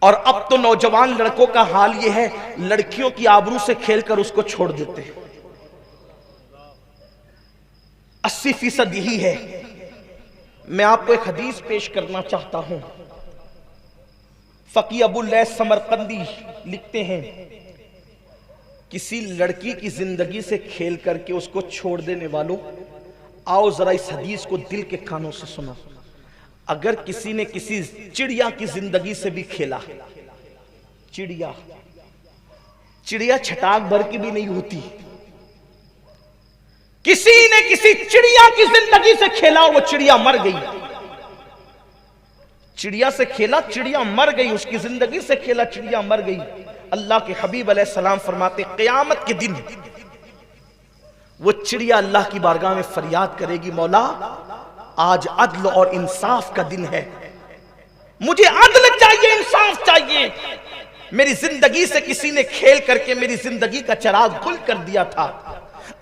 اور اب تو نوجوان لڑکوں کا حال یہ ہے، لڑکیوں کی آبرو سے کھیل کر اس کو چھوڑ دیتے ہیں۔ 80% یہی ہے۔ میں آپ کو ایک حدیث پیش کرنا چاہتا ہوں۔ فقی ابو اللیث سمرقندی لکھتے ہیں، کسی لڑکی کی زندگی سے کھیل کر کے اس کو چھوڑ دینے والوں، آؤ ذرا اس حدیث کو دل کے کانوں سے سنو۔ اگر کسی نے کسی چڑیا کی زندگی سے بھی کھیلا، چڑیا چھٹاک بھر کی بھی نہیں ہوتی، کسی نے کسی چڑیا کی زندگی سے کھیلا، وہ چڑیا مر گئی، چڑیا سے کھیلا، چڑیا مر گئی، اس کی زندگی سے کھیلا، چڑیا مر گئی۔ اللہ کے حبیب علیہ السلام فرماتے قیامت کے دن وہ چڑیا اللہ کی بارگاہ میں فریاد کرے گی، مولا آج عدل اور انصاف کا دن ہے، مجھے عدل چاہیے، انصاف چاہیے، میری زندگی سے کسی نے کھیل کر کے میری زندگی کا چراغ گل کر دیا تھا۔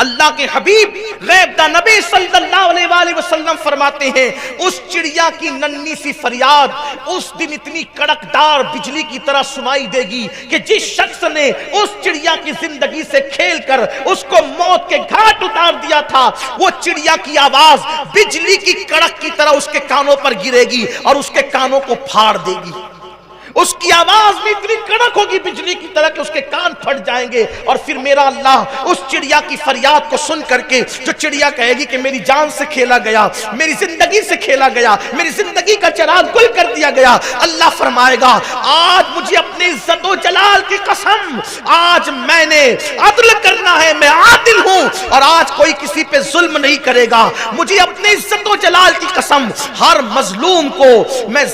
اللہ کے حبیب غیب دا نبی صلی اللہ علیہ وآلہ وسلم فرماتے ہیں اس چڑیا کی ننھی سی فریاد اس دن اتنی کڑکدار بجلی کی طرح سنائی دے گی کہ جس شخص نے اس چڑیا کی زندگی سے کھیل کر اس کو موت کے گھاٹ اتار دیا تھا، وہ چڑیا کی آواز بجلی کی کڑک کی طرح اس کے کانوں پر گرے گی اور اس کے کانوں کو پھاڑ دے گی۔ اس کی آواز میں اتنی کڑک ہوگی بجلی کی طرح کہ اس کے کان پھٹ جائیں گے، اور پھر میرا اللہ اس چڑیا کی فریاد کو سن کر کے، جو چڑیا کہے گی کہ میری جان سے کھیلا گیا، میری زندگی سے کھیلا گیا، میری زندگی کا چراغ گل کر دیا گیا، اللہ فرمائے گا آج مجھے اپنی عزت و جلال کی قسم، آج میں نے عدل کرنا ہے، میں عادل ہوں، اور آج کوئی کسی پہ ظلم نہیں کرے گا، مجھے اپنی عزت و جلال کی قسم، ہر مظلوم کو میں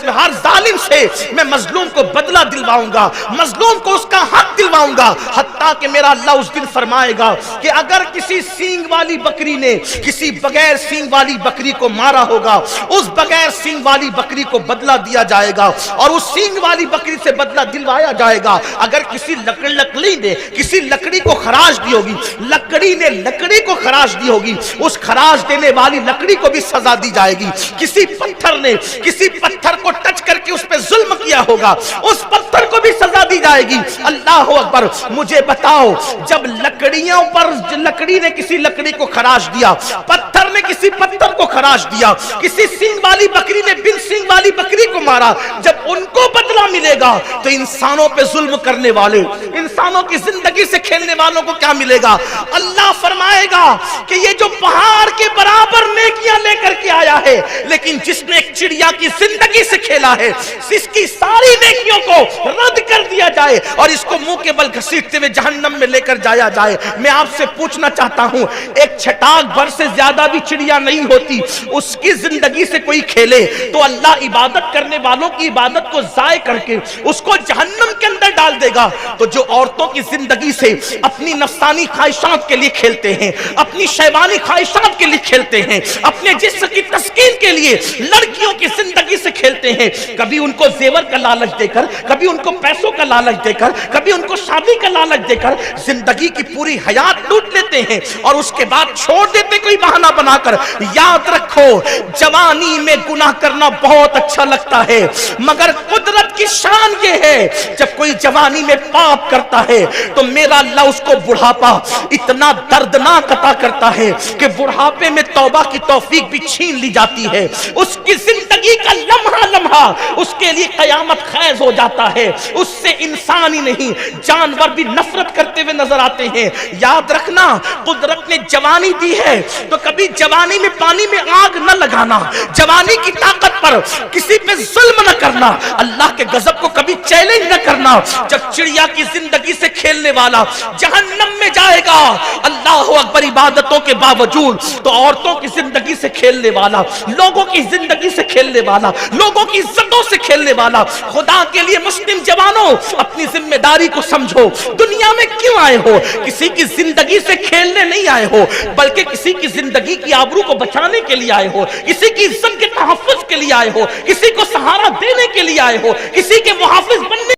ہر ظالم سے میں مظلوم کو بدلہ دلواؤں گا، مظلوم کو اس کا حق دلواؤں گا، حتیٰ کہ میرا اللہ اس دن فرمائے گا کہ اگر کسی سینگ والی بکری نے کسی بغیر سینگ والی بکری کو مارا ہوگا، اس بغیر سینگ والی بکری کو بدلہ دیا جائے گا اور اس سینگ والی بکری سے بدلہ دلوایا جائے گا۔ اگر کسی لکڑی نے کسی لکڑی کو خراش دی ہوگی، لکڑی نے لکڑی کو خراش دی ہوگی، اس خراش دینے والی لکڑی کو بھی سزا دی جائے گی۔ کسی پتھر نے کسی پتھر کو ٹچ کر کے اس پہ ظلم کیا ہوگا، اس پتھر کو بھی سزا دی جائے گی۔ اللہ اکبر، مجھے بتاؤ جب لکڑیوں پر لکڑی نے کسی لکڑی کو خراش دیا، پتھر نے کسی پتھر کو خراش دیا، کسی سینگ والی بکری نے بن سینگ والی بکری کو مارا، جب ان کو بدلہ ملے گا تو انسانوں پہ ظلم کرنے والے، انسانوں کی زندگی سے کھیلنے والوں کو کیا ملے گا؟ اللہ فرمائے گا کہ یہ جو پہاڑ کے برابر نیکیاں لے کر کے آیا ہے، لیکن جس نے ایک چڑیا کی زندگی سے کھیلا ہے، اس کی ساری نیکیوں کو رد کر دیا جائے اور اس کو منہ کے بل گھسیٹتے ہوئے جہنم میں لے کر جایا جائے۔ میں آپ سے پوچھنا چاہتا ہوں، ایک چھٹاک بھر سے زیادہ بھی چڑیا نہیں ہوتی، اس کی زندگی سے کوئی کھیلے تو اللہ عبادت کرنے والوں کی عبادت کو ضائع کر کے اس کو جہنم کے اندر ڈال دے گا۔ تو جو عورتوں کی زندگی سے اپنی نفسانی خواہشات کے لیے کھیلتے ہیں، اپنی شیطانی خواہشات کے لیے کھیلتے ہیں، اپنے جسم کی تسکین کے لیے لڑکیوں کی زندگی سے کھیلتے ہیں، کبھی ان کو زیور کا لالچ دے کر، کبھی ان کو پیسوں کا لالچ دے کر، کبھی ان کو شادی کا لالچ دے کر زندگی کی پوری حیات لوٹ لیتے ہیں اور اس کے بعد چھوڑ دیتے کوئی بہانہ بنا کر۔ یاد رکھو جوانی میں گناہ کرنا بہت اچھا لگتا ہے، مگر قدرت کی شان یہ ہے جب کوئی جوانی میں پاپ کرتا ہے تو میرا اللہ اس کو بڑھاپا اتنا دردناک عطا کرتا ہے کہ بڑھاپے میں توبہ کی توفیق بھی چھین لی جاتی ہے، اس کی زندگی کا لمحہ لمحہ اس کے لیے قیامت خیز ہو جاتا ہے، اس سے انسان ہی نہیں جانور بھی نفرت کرتے ہوئے نظر آتے ہیں۔ یاد رکھنا قدرت نے جوانی دی ہے تو کبھی جوانی میں پانی میں آگ نہ لگانا، جوانی کی طاقت پر کسی پہ ظلم نہ کرنا، اللہ کے غضب کو کبھی چیلنج نہ کرنا۔ جب چڑیا کی زندگی سے کھیلنے والا جہنم میں جائے گا، اللہ اکبر، عبادتوں کے باوجود تو عورتوں کی زندگی سے کھیلنے والا، لوگوں کی زندگی سے کھیلنے والا، لوگوں کی عزتوں سے کھیلنے والا، خدا کے لیے مسلم جوانوں اپنی ذمہ داری کو سمجھو۔ دنیا میں کیوں آئے ہو؟ کسی کی زندگی سے کھیلنے نہیں آئے ہو، بلکہ کسی کی زندگی کی آبرو کو بچانے کے لیے آئے ہو، کسی کی عزت کے تحفظ کے لیے آئے ہو، کسی کو سہارا دینے کے لیے آئے ہو، کسی کے محافظ بننے